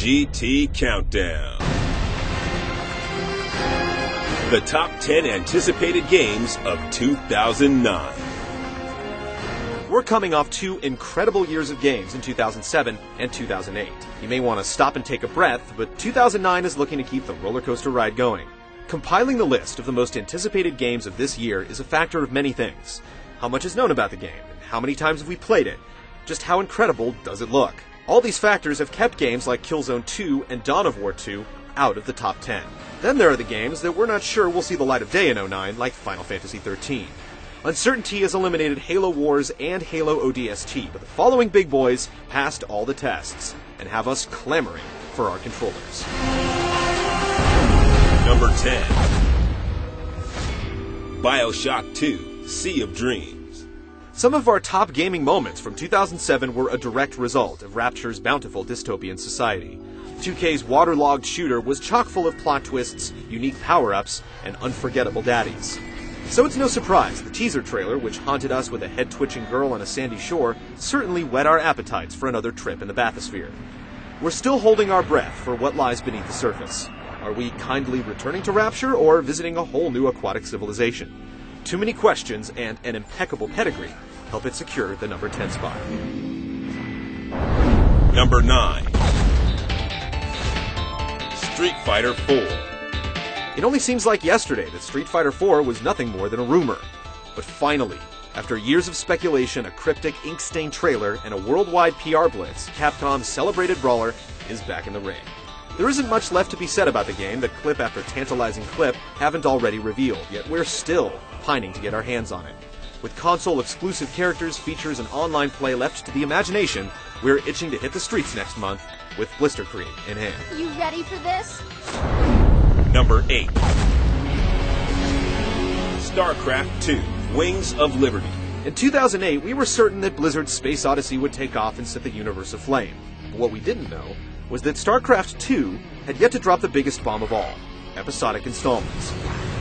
GT Countdown. The top 10 anticipated games of 2009. We're coming off two incredible years of games in 2007 and 2008. You may want to stop and take a breath, but 2009 is looking to keep the roller coaster ride going. Compiling the list of the most anticipated games of this year is a factor of many things. How much is known about the game, and how many times have we played it? Just how incredible does it look? All these factors have kept games like Killzone 2 and Dawn of War 2 out of the top 10. Then there are the games that we're not sure will see the light of day in 2009, like Final Fantasy XIII. Uncertainty has eliminated Halo Wars and Halo ODST, but the following big boys passed all the tests and have us clamoring for our controllers. Number 10. BioShock 2: Sea of Dreams. Some of our top gaming moments from 2007 were a direct result of Rapture's bountiful dystopian society. 2K's waterlogged shooter was chock full of plot twists, unique power-ups, and unforgettable daddies. So it's no surprise the teaser trailer, which haunted us with a head-twitching girl on a sandy shore, certainly whet our appetites for another trip in the bathysphere. We're still holding our breath for what lies beneath the surface. Are we kindly returning to Rapture, or visiting a whole new aquatic civilization? Too many questions and an impeccable pedigree help it secure the number 10 spot. Number 9. Street Fighter 4. It only seems like yesterday that Street Fighter 4 was nothing more than a rumor. But finally, after years of speculation, a cryptic, ink-stained trailer, and a worldwide PR blitz, Capcom's celebrated brawler is back in the ring. There isn't much left to be said about the game that clip after tantalizing clip haven't already revealed, yet we're still pining to get our hands on it. With console-exclusive characters, features, and online play left to the imagination, we're itching to hit the streets next month with blister cream in hand. You ready for this? Number 8. StarCraft 2: Wings of Liberty. In 2008, we were certain that Blizzard's Space Odyssey would take off and set the universe aflame. But what we didn't know was that StarCraft 2 had yet to drop the biggest bomb of all: episodic installments.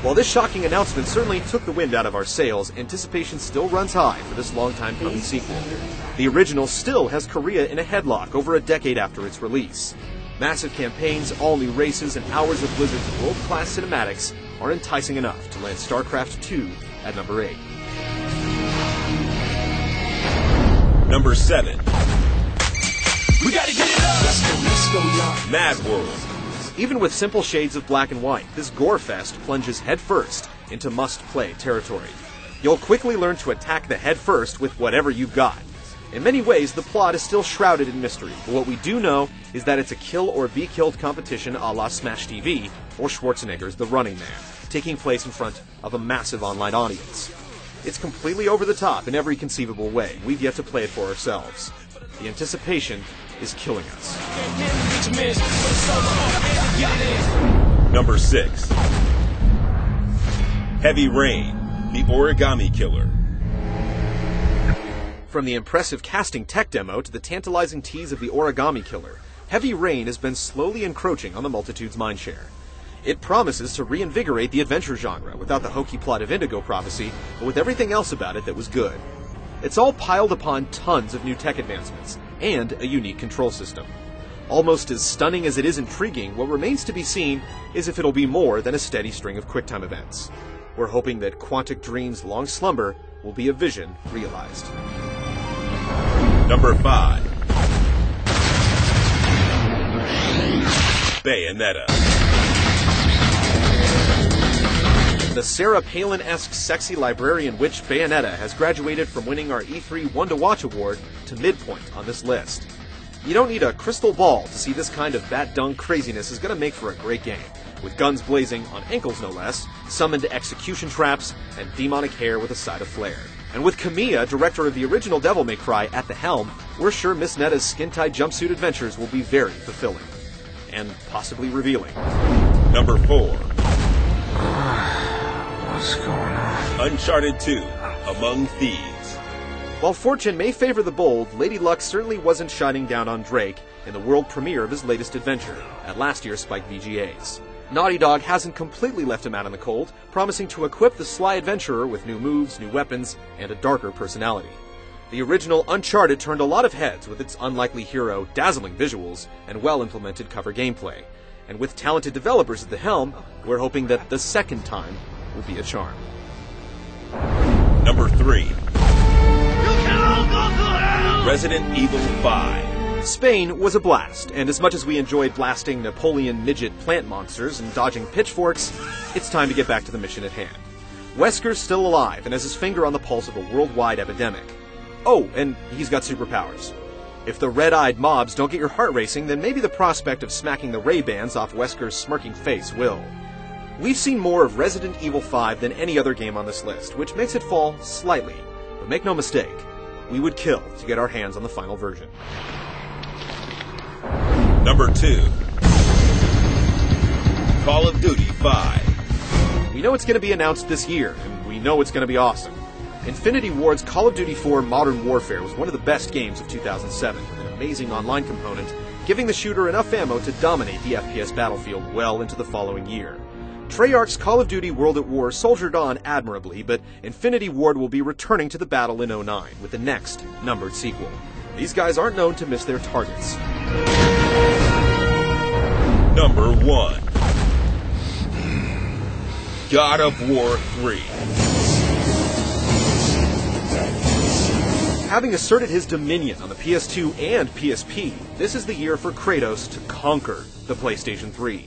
While this shocking announcement certainly took the wind out of our sails, anticipation still runs high for this long-time coming sequel. The original still has Korea in a headlock over a decade after its release. Massive campaigns, all-new races, and hours of Blizzard's world-class cinematics are enticing enough to land StarCraft 2 at number 8. Number 7. We gotta get it up! Let's go, y'all. Mad World. Even with simple shades of black and white, this gore fest plunges headfirst into must-play territory. You'll quickly learn to attack the head first with whatever you've got. In many ways, the plot is still shrouded in mystery, but what we do know is that it's a kill-or-be-killed competition a la Smash TV or Schwarzenegger's The Running Man, taking place in front of a massive online audience. It's completely over the top in every conceivable way. We've yet to play it for ourselves. The anticipation is killing us. Number 6. Heavy Rain: The Origami Killer. From the impressive casting tech demo to the tantalizing tease of the Origami Killer, Heavy Rain has been slowly encroaching on the multitude's mindshare. It promises to reinvigorate the adventure genre without the hokey plot of Indigo Prophecy, but with everything else about it that was good. It's all piled upon tons of new tech advancements and a unique control system. Almost as stunning as it is intriguing, what remains to be seen is if it'll be more than a steady string of QuickTime events. We're hoping that Quantic Dream's long slumber will be a vision realized. Number 5. Bayonetta. The Sarah Palin-esque sexy librarian witch Bayonetta has graduated from winning our E3 One to Watch award to midpoint on this list. You don't need a crystal ball to see this kind of bat-dung craziness is going to make for a great game, with guns blazing, on ankles no less, summoned execution traps, and demonic hair with a side of flair. And with Kamiya, director of the original Devil May Cry, at the helm, we're sure Miss Netta's skin-tight jumpsuit adventures will be very fulfilling. And possibly revealing. Number 4. What's going on? Uncharted 2: Among Thieves. While fortune may favor the bold, Lady Luck certainly wasn't shining down on Drake in the world premiere of his latest adventure at last year's Spike VGAs. Naughty Dog hasn't completely left him out in the cold, promising to equip the sly adventurer with new moves, new weapons, and a darker personality. The original Uncharted turned a lot of heads with its unlikely hero, dazzling visuals, and well-implemented cover gameplay. And with talented developers at the helm, we're hoping that the second time will be a charm. Number 3. Resident Evil 5. Spain was a blast, and as much as we enjoyed blasting Napoleon midget plant monsters and dodging pitchforks, it's time to get back to the mission at hand. Wesker's still alive and has his finger on the pulse of a worldwide epidemic. Oh, and he's got superpowers. If the red-eyed mobs don't get your heart racing, then maybe the prospect of smacking the Ray-Bans off Wesker's smirking face will. We've seen more of Resident Evil 5 than any other game on this list, which makes it fall slightly. But make no mistake, we would kill to get our hands on the final version. Number 2. Call of Duty 5. We know it's going to be announced this year, and we know it's going to be awesome. Infinity Ward's Call of Duty 4 Modern Warfare was one of the best games of 2007, with an amazing online component, giving the shooter enough ammo to dominate the FPS battlefield well into the following year. Treyarch's Call of Duty World at War soldiered on admirably, but Infinity Ward will be returning to the battle in 2009 with the next numbered sequel. These guys aren't known to miss their targets. Number 1. God of War 3. Having asserted his dominion on the PS2 and PSP, this is the year for Kratos to conquer the PlayStation 3.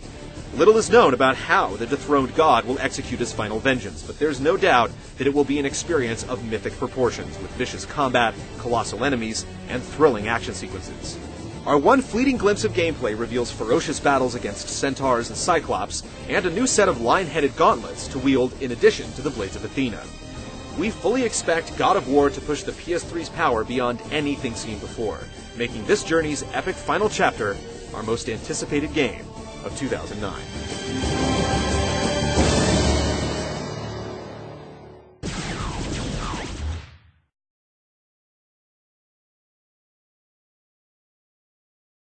Little is known about how the dethroned god will execute his final vengeance, but there's no doubt that it will be an experience of mythic proportions, with vicious combat, colossal enemies, and thrilling action sequences. Our one fleeting glimpse of gameplay reveals ferocious battles against centaurs and cyclops, and a new set of lion-headed gauntlets to wield in addition to the Blades of Athena. We fully expect God of War to push the PS3's power beyond anything seen before, making this journey's epic final chapter our most anticipated game of 2009.